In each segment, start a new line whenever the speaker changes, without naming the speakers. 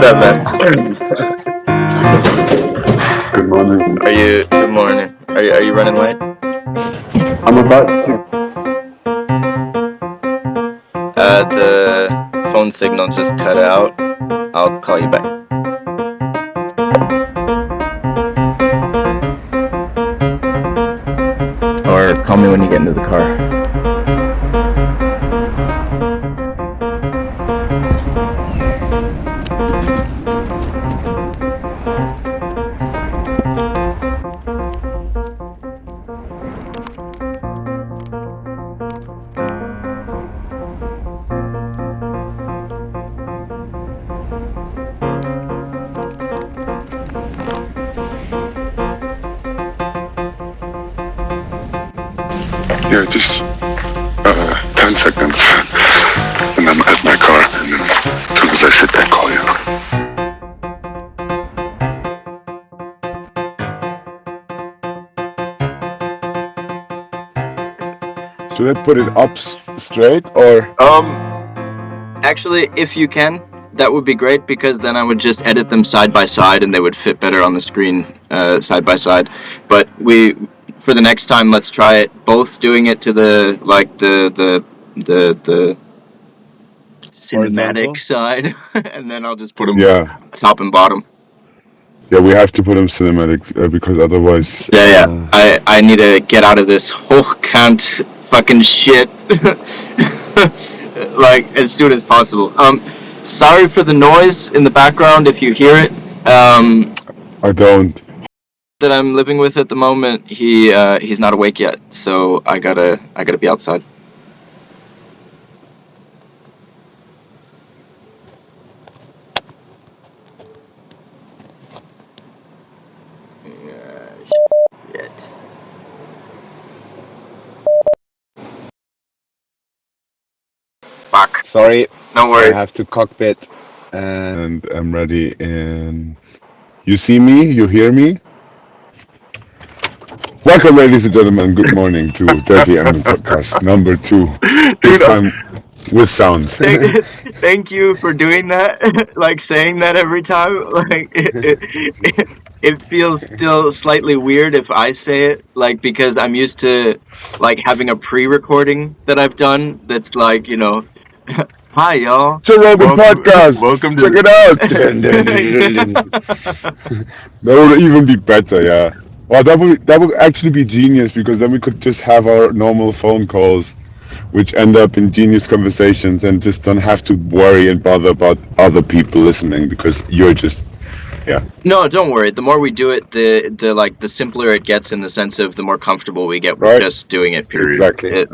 What's up, man?
Good morning.
Good morning. Are you running late?
I'm about to.
The phone signal just cut out. I'll call you back. Or call me when you get into the car.
Yeah, just 10 seconds. And I'm at my car. And then as soon as I sit there, call you. Should I put it up straight or?
Actually, if you can, that would be great, because then I would just edit them side by side and they would fit better on the screen side by side. But for the next time, let's try it both doing it to the cinematic side, and then I'll just put them top and bottom.
Yeah, we have to put them cinematic because otherwise.
Yeah. I need to get out of this hochkant fucking shit like as soon as possible. Sorry for the noise in the background if you hear it.
I don't.
That I'm living with at the moment, he's not awake yet, so I gotta be outside. Shit. Fuck.
Sorry.
No worries.
I have to cockpit.
And I'm ready. And you see me? You hear me? Welcome, ladies and gentlemen. Good morning to Dirty Ambiance podcast number 2. This time with sound.
Thank you for doing that. Like saying that every time. Like it feels still slightly weird if I say it, like, because I'm used to like having a pre-recording that I've done. That's like, you know, hi y'all.
Joe Rogan podcast.
Welcome to.
Check it out. That would even be better, yeah. Well, that would actually be genius, because then we could just have our normal phone calls, which end up in genius conversations, and just don't have to worry and bother about other people listening, because you're just, yeah.
No, don't worry. The more we do it, the simpler it gets, in the sense of the more comfortable we get with just doing it. Period.
Exactly.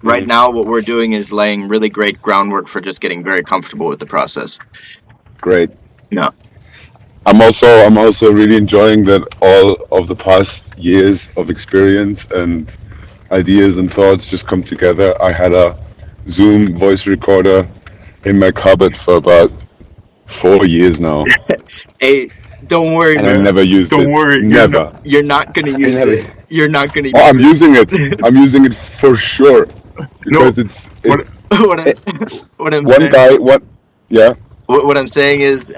Right now, what we're doing is laying really great groundwork for just getting very comfortable with the process.
Great.
Yeah.
I'm also really enjoying that all of the past years of experience and ideas and thoughts just come together. I had a Zoom voice recorder in my cupboard for about 4 years now.
Hey, don't worry,
and I never used it.
Don't worry.
Never.
You're not gonna use it. You're not gonna use
Oh, I'm
it.
using it. I'm using it for sure. Because
What I'm
one
saying.
guy,
What I'm saying is,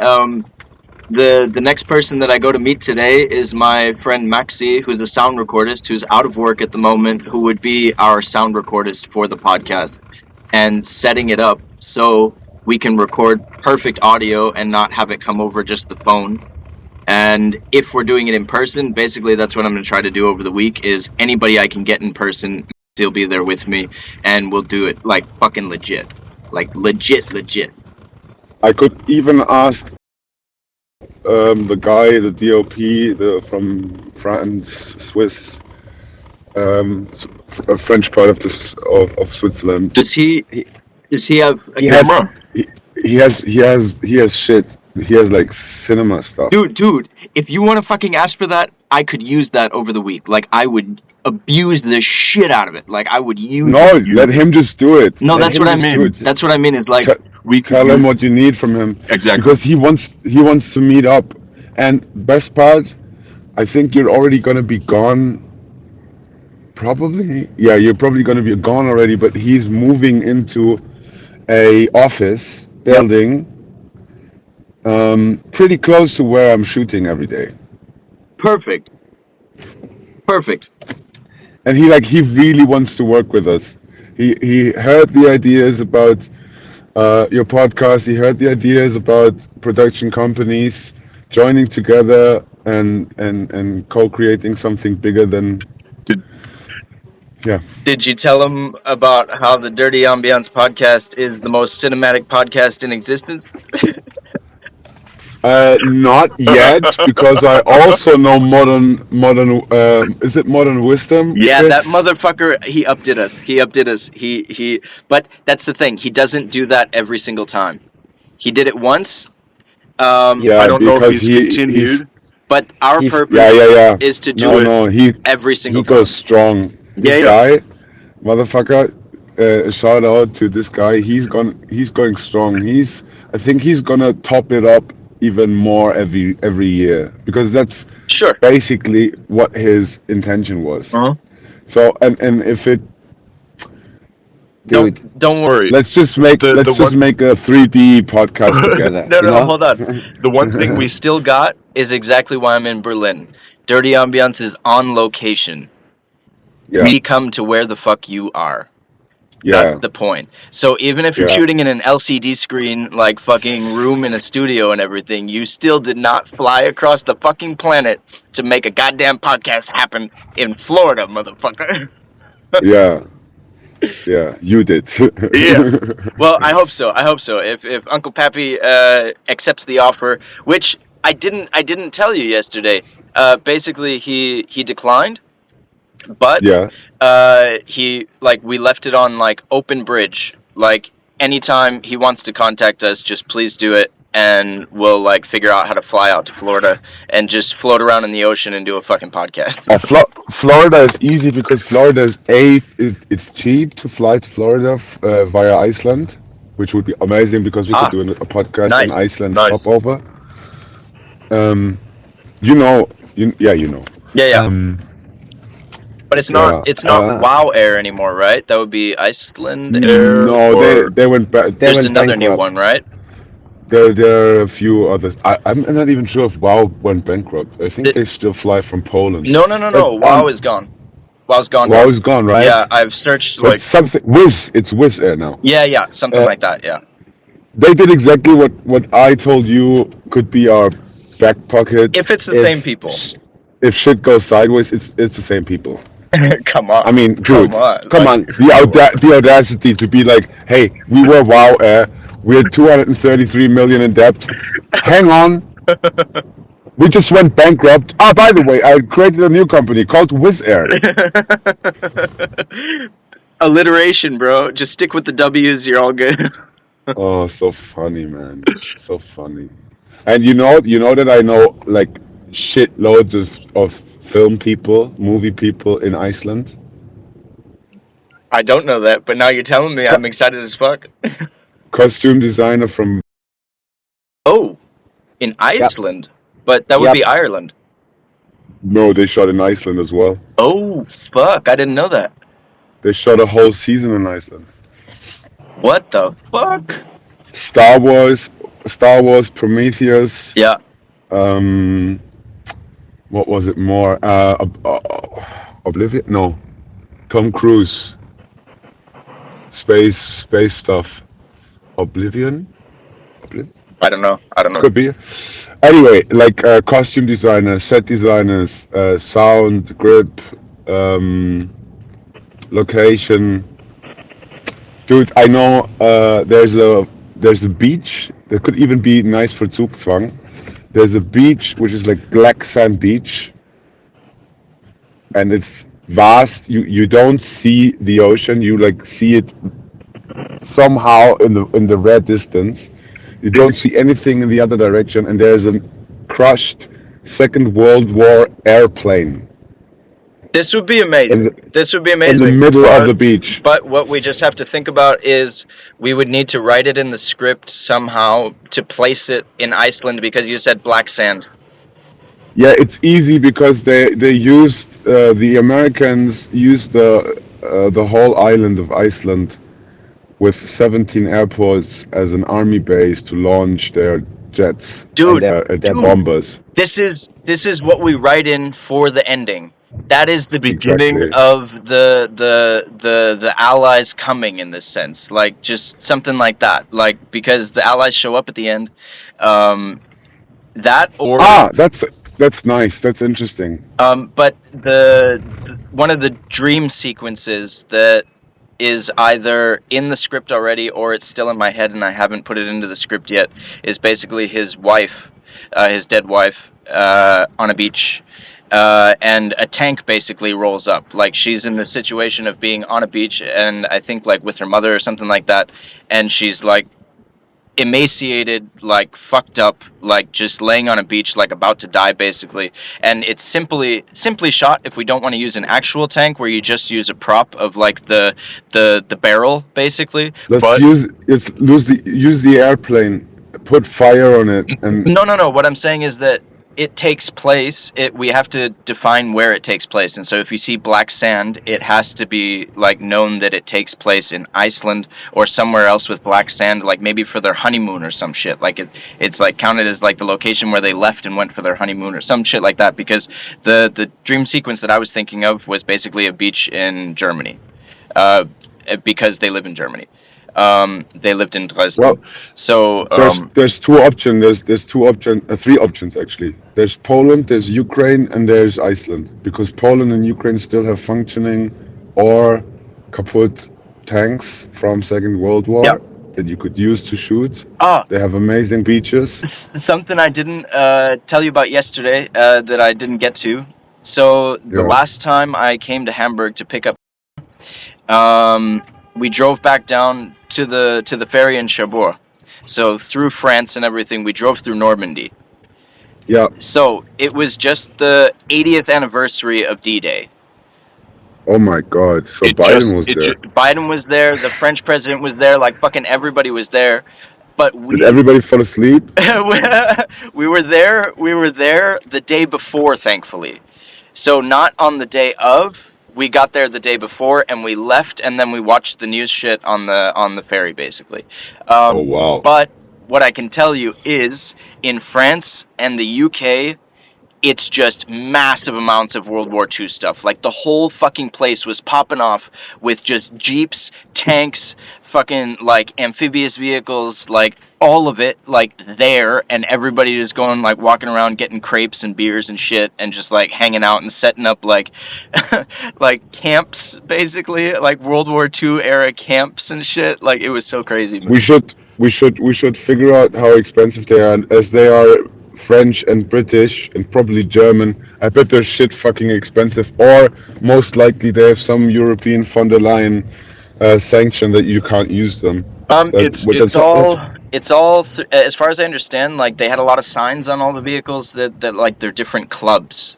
the next person that I go to meet today is my friend Maxi, who's a sound recordist, who's out of work at the moment, who would be our sound recordist for the podcast, and setting it up so we can record perfect audio and not have it come over just the phone. And if we're doing it in person, basically that's what I'm going to try to do over the week, is anybody I can get in person, he'll be there with me, and we'll do it like fucking legit. Like legit.
I could even ask the guy, the DOP, from France, Swiss, a French part of Switzerland.
Does he have a
He
camera?
He has shit. He has like cinema stuff.
Dude, if you want to fucking ask for that, I could use that over the week. Like, I would abuse the shit out of it. Like, I would use.
No, let him just do it.
No, that's what I mean. That's what I mean. Is like
tell him what you need from him.
Exactly.
Because he wants to meet up, and best part, I think you're already gonna be gone. Probably, yeah, you're probably gonna be gone already. But he's moving into a office building. Pretty close to where I'm shooting every day.
Perfect. Perfect.
And he really wants to work with us. He heard the ideas about your podcast. He heard the ideas about production companies joining together and co-creating something bigger than
Did,
yeah.
did you tell him about how the Dirty Ambiance podcast is the most cinematic podcast in existence?
Not yet, because I also know modern. Is it modern wisdom,
Yeah, that
Chris?
motherfucker, he updid us. He updid us. But that's the thing. He doesn't do that every single time. He did it once. I
Yeah,
don't know if
because
he's continued. But our
yeah,
purpose
yeah.
is to do
No,
it
no,
every
he
single
goes
time.
strong.
Yeah,
This
yeah.
guy, motherfucker. Shout out to this guy. He's going strong. I think he's gonna top it up even more every year, because that's
Sure.
basically what his intention was.
Uh-huh.
So and if it, dude,
Don't worry.
let's just make
The one
make a 3D podcast together.
no, hold on. The one thing we still got is exactly why I'm in Berlin. Dirty Ambiance is on location.
Yeah,
We come to where the fuck you are.
yeah,
That's the point. So even if you're
Yeah.
shooting in an LCD screen, like fucking room in a studio and everything, you still did not fly across the fucking planet to make a goddamn podcast happen in Florida, motherfucker.
yeah, yeah. You did.
Yeah. Well, I hope so. I hope so. If Uncle Pappy accepts the offer, which I didn't tell you yesterday. Basically, he declined, but
Yeah.
we left it on like open bridge. Like anytime he wants to contact us, just please do it, and we'll like figure out how to fly out to Florida and just float around in the ocean and do a fucking podcast.
Florida is easy because Florida is it's cheap to fly to Florida via Iceland, which would be amazing because we could do a podcast
Nice,
in Iceland
nice.
stopover. You know, yeah, you know.
Yeah, yeah. But it's not
Yeah,
Wow Air anymore, right? That would be Iceland Air.
No,
or
they went back.
there's another new one, right?
There are a few others. I'm not even sure if WoW went bankrupt. I think they still fly from Poland.
No.
But,
WoW is gone. WoW's gone.
WoW
gone.
is gone, right?
Yeah, I've searched
But
like
something Wizz. It's Wizz Air now.
yeah, something like that. Yeah.
They did exactly what I told you could be our back pocket.
If it's the same people.
If shit goes sideways, it's the same people.
Come on.
I mean, dude,
Come on.
the audacity to be like, hey, we were WoW Air. We're 233 million in debt. Hang on. We just went bankrupt. Ah, by the way, I created a new company called Wizz Air.
Alliteration, bro. Just stick with the W's. You're all good.
Oh, so funny, man. So funny. And you know that I know like shitloads of film people, movie people in Iceland.
I don't know that, but now you're telling me, I'm excited as fuck.
Costume designer from
Oh, in Iceland, but that would be Ireland.
No, they shot in Iceland as well.
Oh fuck! I didn't know that.
They shot a whole season in Iceland.
What the fuck?
Star Wars, Prometheus.
Yeah.
What was it more? Oblivion? No, Tom Cruise. Space stuff. Oblivion?
I don't know.
Could be. Anyway, like costume designers, set designers, sound, grip, location. Dude, I know there's a beach that could even be nice for Zugzwang. There's a beach which is like black sand beach, and it's vast. You don't see the ocean. You like see it somehow in the red distance. You don't see anything in the other direction, and there's a crushed Second World War airplane.
This would be amazing. This would be
In
amazing.
the middle of the beach.
But what we just have to think about is we would need to write it in the script somehow to place it in Iceland because you said black sand.
Yeah, it's easy because they used the Americans used the whole island of Iceland with 17 airports as an army base to launch their jets,
dude, dude.
bombers.
This is what we write in for the ending. That is the beginning
Exactly.
of the Allies coming in this sense, like just something like that, like because the Allies show up at the end, that or
That's nice. That's interesting.
but one of the dream sequences that is either in the script already or it's still in my head and I haven't put it into the script yet is basically his wife, his dead wife, on a beach, and a tank basically rolls up. Like she's in the situation of being on a beach and I think like with her mother or something like that, and she's like emaciated, like fucked up, like just laying on a beach, like about to die basically. And it's simply shot, if we don't want to use an actual tank where you just use a prop of like the barrel basically.
Let's use the airplane, put fire on it, and
No. What I'm saying is that it takes place. We have to define where it takes place, and so if you see black sand, it has to be like known that it takes place in Iceland or somewhere else with black sand, like maybe for their honeymoon or some shit. Like it's like counted as like the location where they left and went for their honeymoon or some shit like that. Because the dream sequence that I was thinking of was basically a beach in Germany, because they live in Germany. They lived in Dresden.
well,
So
there's two options. There's three options actually. There's Poland, there's Ukraine, and there's Iceland. Because Poland and Ukraine still have functioning or kaput tanks from Second World War
yeah.
that you could use to shoot.
Ah,
They have amazing beaches.
something I didn't tell you about yesterday, that I didn't get to. So the
Yeah.
last time I came to Hamburg to pick up, we drove back down to the ferry in Cherbourg. So through France and everything, we drove through Normandy.
Yeah.
So it was just the 80th anniversary of D-Day.
Oh my God. So Biden was there.
Biden was there. The French president was there. Like fucking everybody was there. But
Did everybody fall asleep?
we were there. We were there the day before, thankfully. So not on the day of. We got there the day before, and we left, and then we watched the news shit on the ferry, basically.
Oh wow.
But what I can tell you is, in France and the UK, it's just massive amounts of World War II stuff. Like, the whole fucking place was popping off with just jeeps, tanks, fucking, like, amphibious vehicles, like, all of it, like, there, and everybody just going, like, walking around getting crepes and beers and shit, and just, like, hanging out and setting up, like, like, camps, basically, like, World War II era camps and shit. Like, it was so crazy.
We should figure out how expensive they are, and as they are French and British and probably German, I bet they're shit fucking expensive. Or most likely they have some European von der Leyen sanction that you can't use them.
It's all as far as I understand, like they had a lot of signs on all the vehicles that like they're different clubs.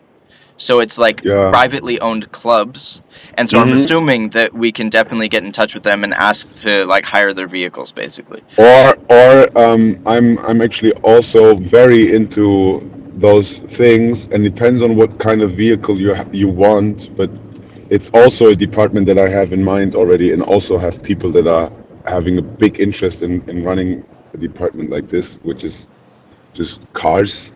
So it's like privately owned clubs, and so I'm assuming that we can definitely get in touch with them and ask to like hire their vehicles, basically.
I'm actually also very into those things, and depends on what kind of vehicle you want. But it's also a department that I have in mind already, and also have people that are having a big interest in running a department like this, which is just cars.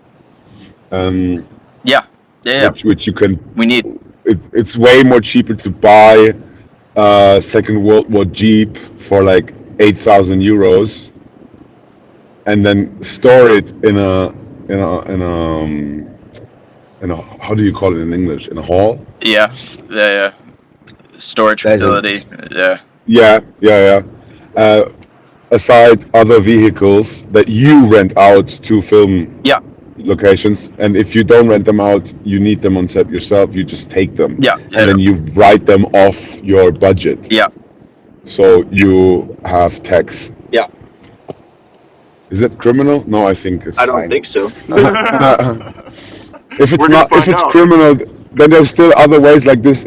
Yeah.
Which you can.
We need.
It's way more cheaper to buy a Second World War Jeep for like 8,000 euros, and then store it in a how do you call it in English? In a hall?
Yeah. Storage facility.
Yeah. Aside other vehicles that you rent out to film.
Yeah.
Locations, and if you don't rent them out, you need them on set yourself. You just take them,
and
then you write them off your budget.
Yeah.
So you have tax.
Yeah.
Is it criminal? No, I think it's.
I don't think so.
If it's criminal, then there's still other ways like this.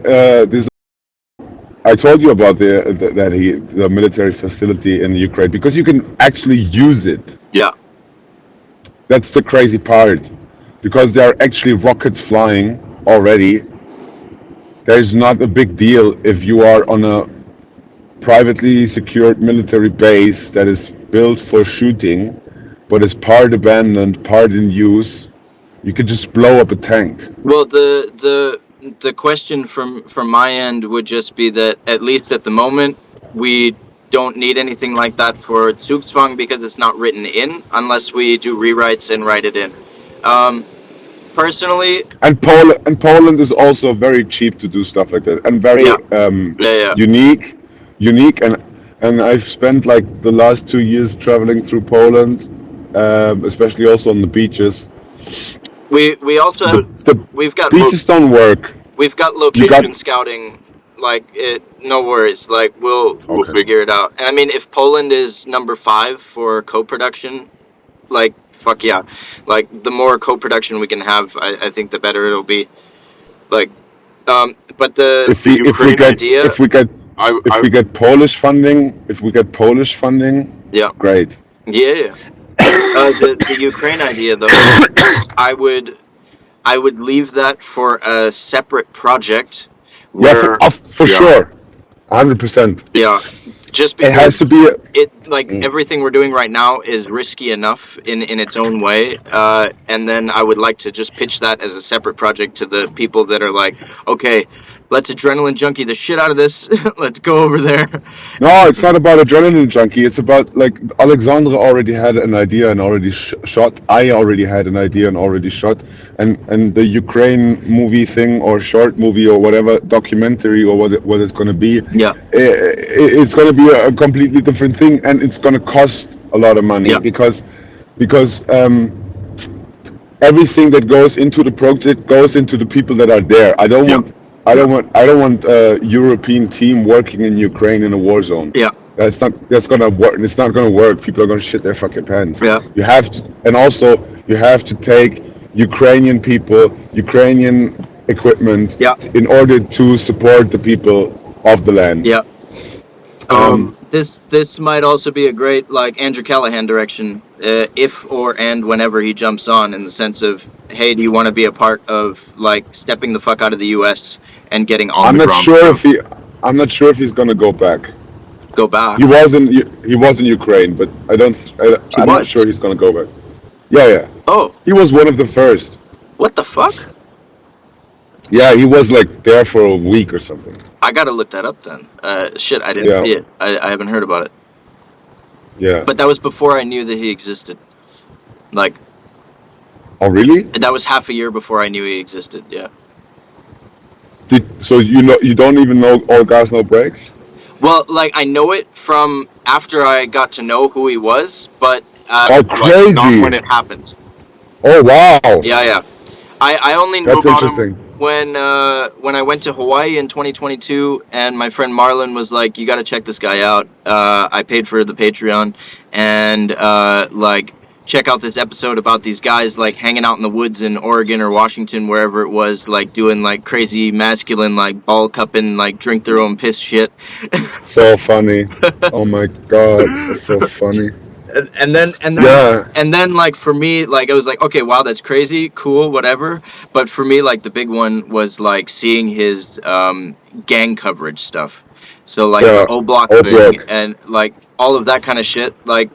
I told you about the military facility in Ukraine, because you can actually use it.
Yeah.
That's the crazy part, because there are actually rockets flying already. There's not a big deal if you are on a privately secured military base that is built for shooting, but is part abandoned, part in use, you could just blow up a tank.
Well, the question from my end would just be that at least at the moment we don't need anything like that for Zugzwang because it's not written in unless we do rewrites and write it in. Personally,
And Poland is also very cheap to do stuff like that, and very
yeah.
unique. And I've spent like the last 2 years traveling through Poland, especially also on the beaches.
We also we've got
beaches don't work.
We've got location scouting. Like no worries. Like we'll figure it out. And I mean, if Poland is number 5 for co-production, like fuck yeah. Like the more co-production we can have, I think the better it'll be. Like, but the Ukraine idea.
If we get Polish funding,
yeah,
great.
Yeah. The Ukraine idea though, I would leave that for a separate project.
Where, for sure, 100%.
Yeah, just because
it has to be
everything we're doing right now is risky enough in its own way, and then I would like to just pitch that as a separate project to the people that are like, okay, let's adrenaline junkie the shit out of this. Let's go over there.
No, it's not about adrenaline junkie. It's about like Alexandra already had an idea and already shot. I already had an idea and already shot. And the Ukraine movie thing or short movie or whatever documentary or what it's going to be.
Yeah.
It's going to be a completely different thing, and it's going to cost a lot of money because everything that goes into the project goes into the people that are there. I don't want a European team working in Ukraine in a war zone.
Yeah.
That's gonna work. It's not gonna work. People are gonna shit their fucking pants.
Yeah.
You have to, and also you have to take Ukrainian people, Ukrainian equipment, in order to support the people of the land.
Yeah. This might also be a great like Andrew Callahan direction, if and whenever he jumps on, in the sense of, hey, do you want to be a part of like stepping the fuck out of the U.S. and getting on
I'm
the
not sure stuff. I'm not sure if he's gonna go back.
Go back.
He was in Ukraine, but I'm not sure he's gonna go back. Yeah.
Oh.
He was one of the first.
What the fuck?
Yeah, he was like there for a week or something.
I gotta look that up then. Shit, I didn't see it. I haven't heard about it.
Yeah.
But that was before I knew that he existed. Like.
Oh really?
That was half a year before I knew he existed. Yeah.
So you don't even know All Gas No Brakes?
Well, like I know it from after I got to know who he was, but
crazy!
Not when it happened.
Oh wow!
Yeah. I only knew about him when I went to Hawaii in 2022, and my friend Marlon was like, "You got to check this guy out." I paid for the Patreon, and like check out this episode about these guys like hanging out in the woods in Oregon or Washington, wherever it was, like doing like crazy masculine like ball cupping, like drink their own piss shit.
So funny! Oh my god, that's so funny.
And then like for me, like I was like, okay, wow, that's crazy, cool, whatever. But for me, like the big one was like seeing his gang coverage stuff. So like the O-Block thing and like all of that kind of shit. Like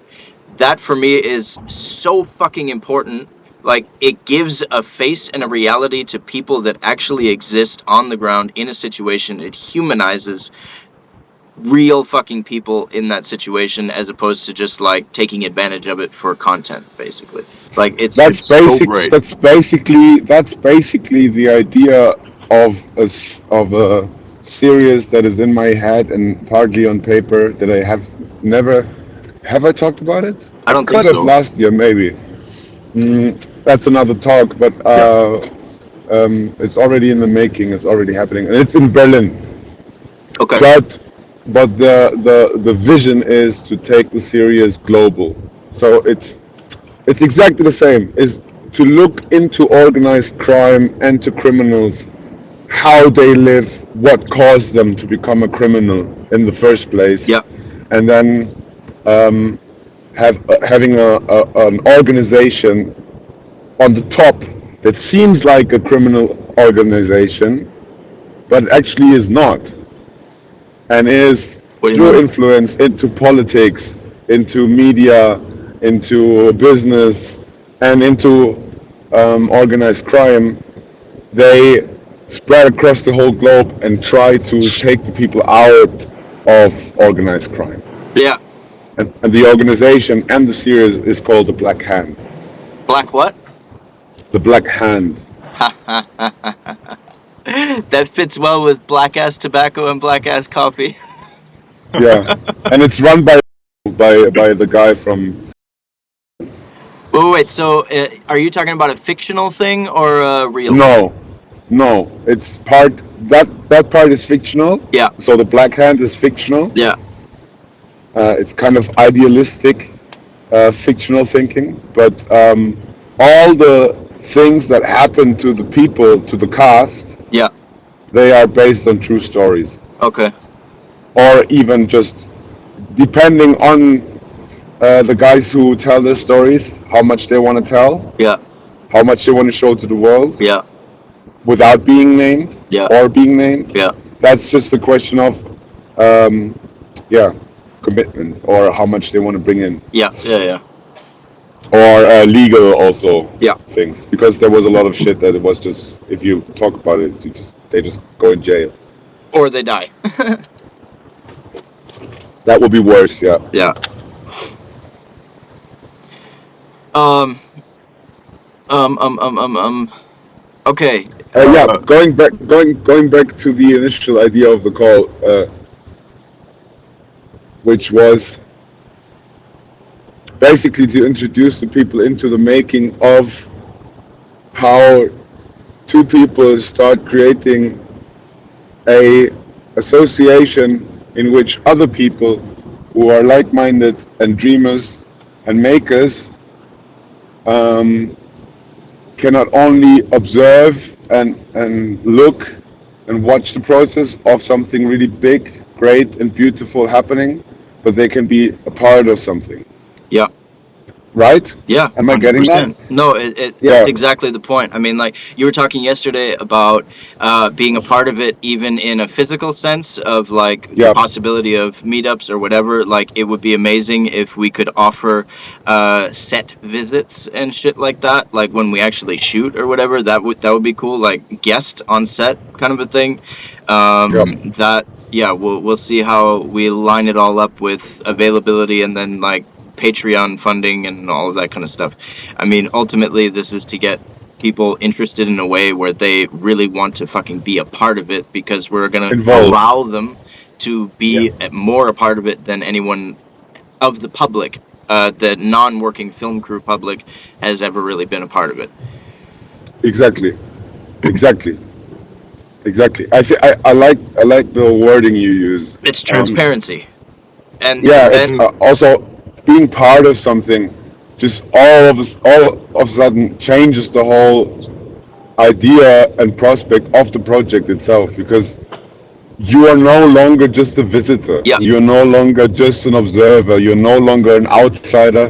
that for me is so fucking important. Like it gives a face and a reality to people that actually exist on the ground in a situation. It humanizes real fucking people in that situation, as opposed to just like taking advantage of it for content, basically. Like it's so great.
That's basically the idea of a series that is in my head and partly on paper that I have never. Have I talked about it?
I don't think so.
Last year, maybe. That's another talk, but it's already in the making. It's already happening, and it's in Berlin.
Okay.
But the vision is to take the series global. So it's exactly the same. Is to look into organized crime and to criminals, how they live, what caused them to become a criminal in the first place.
Yeah.
And then having an organization on the top that seems like a criminal organization, but actually is not, and is through influence into politics, into media, into business, and into organized crime, they spread across the whole globe and try to take the people out of organized crime.
Yeah.
And the organization and the series is called The Black Hand.
Black what?
The Black Hand.
That fits well with black ass tobacco and black ass coffee.
Yeah, and it's run by the guy from.
Wait. So, are you talking about a fictional thing or a real?
No, it's that part is fictional.
Yeah.
So the Black Hand is fictional.
Yeah.
It's kind of idealistic, fictional thinking, but all the things that happen to the people, to the cast,
Yeah.
they are based on true stories.
Okay.
Or even just depending on the guys who tell their stories, how much they want to tell,
Yeah.
how much they want to show to the world,
Yeah.
without being named,
Yeah.
or being named.
Yeah.
That's just a question of, commitment, or how much they want to bring in.
Yeah. Yeah. Yeah.
Or legal also.
Yeah.
Things, because there was a lot of shit that it was just, if you talk about it, they just go in jail.
Or they die.
That would be worse. Yeah.
Yeah. Okay.
Yeah. Going back to the initial idea of the call, which was basically to introduce the people into the making of how two people start creating a association in which other people who are like-minded and dreamers and makers can not only observe and look and watch the process of something really big, great and beautiful happening, but they can be a part of something.
Yeah.
Right?
Yeah.
Am I getting that?
No, that's exactly the point. I mean, like, you were talking yesterday about being a part of it, even in a physical sense of, like, the possibility of meetups or whatever. Like, it would be amazing if we could offer set visits and shit like that, like when we actually shoot or whatever. That would be cool, like guest on set kind of a thing. That, yeah, we'll see how we line it all up with availability and then, like, Patreon funding and all of that kind of stuff. I mean, ultimately, this is to get people interested in a way where they really want to fucking be a part of it, because we're going to allow them to be more a part of it than anyone of the public, the non-working film crew public, has ever really been a part of it.
Exactly. I like the wording you use.
It's transparency.
It's also being part of something, just all of a sudden changes the whole idea and prospect of the project itself, because you are no longer just a visitor.
Yeah.
You're no longer just an observer. You're no longer an outsider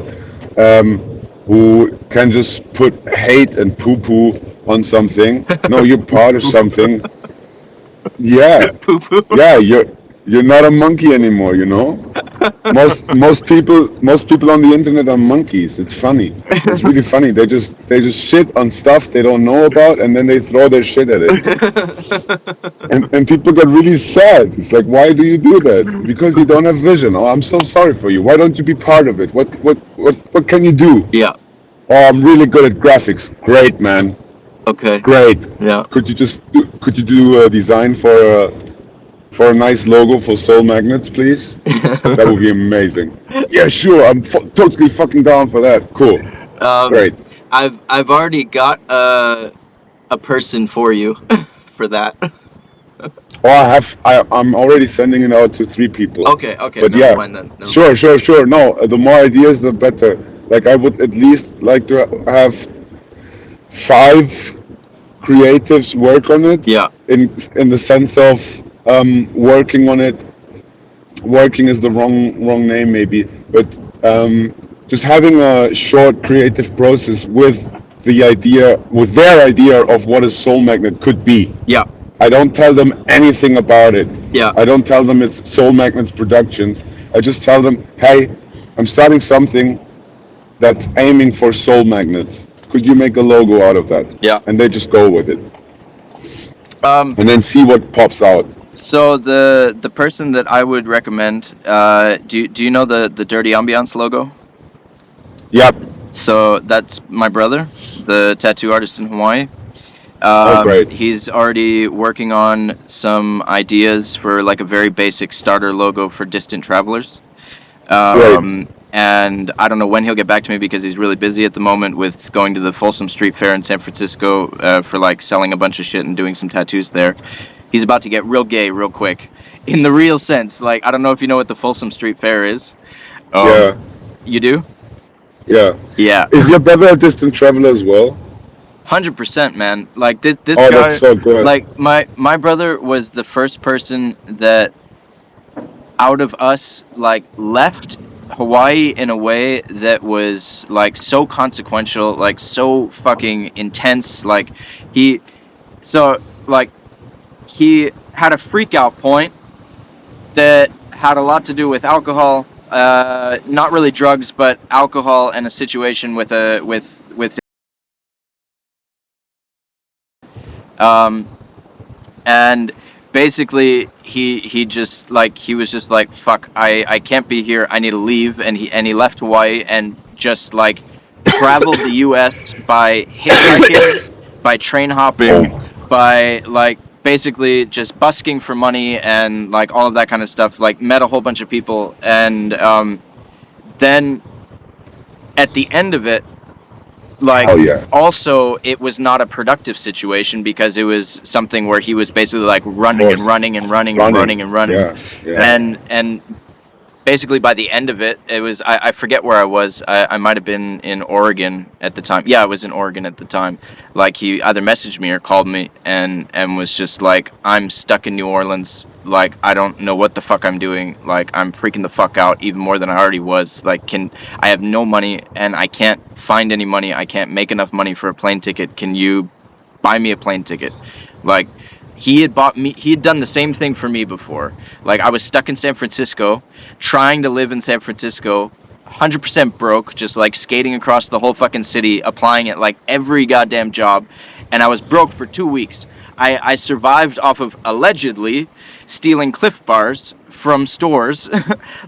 who can just put hate and poo-poo on something. No, you're part of something. Yeah.
Poo-poo.
Yeah, you're not a monkey anymore, you know? Most people on the internet are monkeys. It's funny. It's really funny. They just shit on stuff they don't know about, and then they throw their shit at it. and people get really sad. It's like, why do you do that? Because you don't have vision. Oh, I'm so sorry for you. Why don't you be part of it? What can you do?
Yeah.
Oh, I'm really good at graphics. Great, man.
Okay.
Great.
Yeah.
Could you do a design for a nice logo for Soul Magnets, please? That would be amazing. Yeah, sure. I'm totally fucking down for that. Cool. Great.
I've already got a person for you for that.
Oh, I'm already sending it out to 3 people.
Okay.
But
never mind then.
Sure. No, the more ideas, the better. Like, I would at least like to have 5 creatives work on it.
Yeah.
In the sense of working on it. Working is the wrong name maybe, but just having a short creative process with their idea of what a soul magnet could be.
Yeah.
I don't tell them anything about it.
Yeah.
I don't tell them it's Soul Magnets Productions. I just tell them, hey, I'm starting something. that's aiming for soul magnets. Could you make a logo out of that?
Yeah.
And they just go with it,
Um.
and then see what pops out.
So the person that I would recommend, do you know the Dirty Ambiance logo?
Yep.
So that's my brother, the tattoo artist in Hawaii.
Oh, great.
He's already working on some ideas for like a very basic starter logo for Distant Travelers. And I don't know when he'll get back to me because he's really busy at the moment with going to the Folsom Street Fair in San Francisco for like selling a bunch of shit and doing some tattoos there. He's about to get real gay real quick, in the real sense. Like, I don't know if you know what the Folsom Street Fair is.
Yeah.
You do?
Yeah.
Yeah.
Is your brother a distant traveler as well?
100%, man. Like this
Oh,
guy.
that's so good.
Like my brother was the first person that out of us like left Hawaii in a way that was like so consequential, like so fucking intense. Like he had a freak out point that had a lot to do with alcohol, not really drugs, but alcohol, and a situation with and basically he just like he was just like, fuck, I can't be here, I need to leave, and he left Hawaii and just like traveled the US by hitchhiking, by train hopping, by like basically just busking for money and like all of that kind of stuff. Like met a whole bunch of people, and then at the end of it, like, also it was not a productive situation because it was something where he was basically like running. And basically by the end of it, it was I forget where I was. I might have been in Oregon at the time. Yeah, I was in Oregon at the time. Like he either messaged me or called me and was just like, I'm stuck in New Orleans. Like I don't know what the fuck I'm doing. Like I'm freaking the fuck out even more than I already was. Like I have no money and I can't find any money. I can't make enough money for a plane ticket. Can you buy me a plane ticket? Like he had done the same thing for me before. Like I was stuck in San Francisco, trying to live in San Francisco, 100% broke, just like skating across the whole fucking city, applying at like every goddamn job, and I was broke for 2 weeks. I survived off of allegedly stealing Cliff Bars from stores.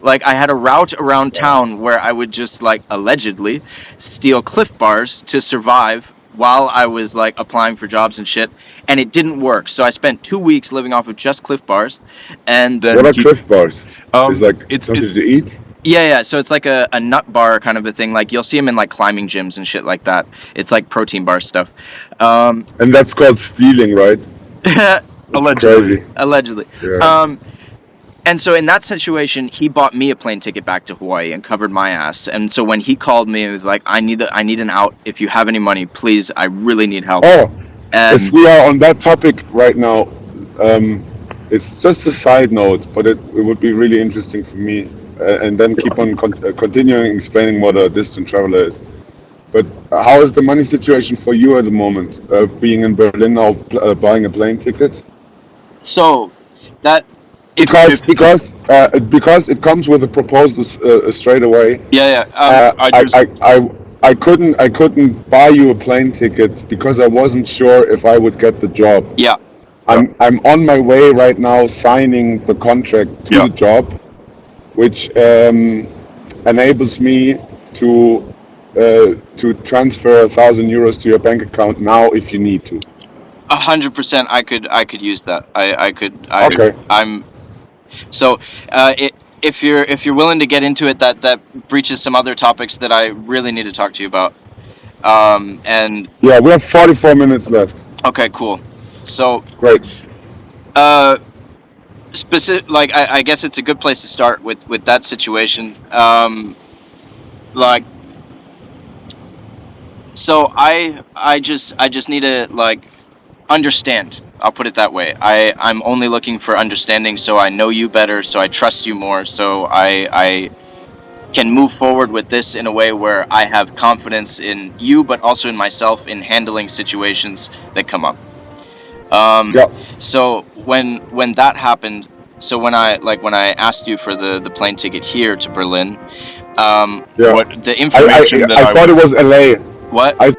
Like I had a route around town where I would just like allegedly steal Cliff Bars to survive while I was like applying for jobs and shit, and it didn't work. So I spent 2 weeks living off of just Cliff Bars, and then
what are Cliff Bars? It's like something to eat.
Yeah. So it's like a nut bar kind of a thing. Like you'll see them in like climbing gyms and shit like that. It's like protein bar stuff.
And that's called stealing, right?
Allegedly.
Crazy.
Allegedly.
Yeah.
And so in that situation, he bought me a plane ticket back to Hawaii and covered my ass. And so when he called me, he was like, I need an out. If you have any money, please, I really need help.
Oh,
and
if we are on that topic right now, it's just a side note, but it would be really interesting for me, and then keep on continuing explaining what a distant traveler is. But how is the money situation for you at the moment, being in Berlin now, buying a plane ticket?
So that
because it comes with a proposal straight away. I couldn't buy you a plane ticket because I wasn't sure if I would get the job.
Yeah.
I'm on my way right now signing the contract to the job, which enables me to transfer 1,000 euros to your bank account now if you need to.
100%. I could use that.
Okay.
So if you're willing to get into it, that breaches some other topics that I really need to talk to you about. And
yeah, we have 44 minutes left.
Okay, cool. So
great.
Specific, like I guess it's a good place to start with that situation. Like, so I just need to like understand. I'll put it that way. I'm only looking for understanding, so I know you better, so I trust you more, so I can move forward with this in a way where I have confidence in you, but also in myself in handling situations that come up. So when that happened, so when I asked you for the plane ticket here to Berlin,
Yeah.
what the
I,
information that
I
I
thought it
was
was LA.
what
I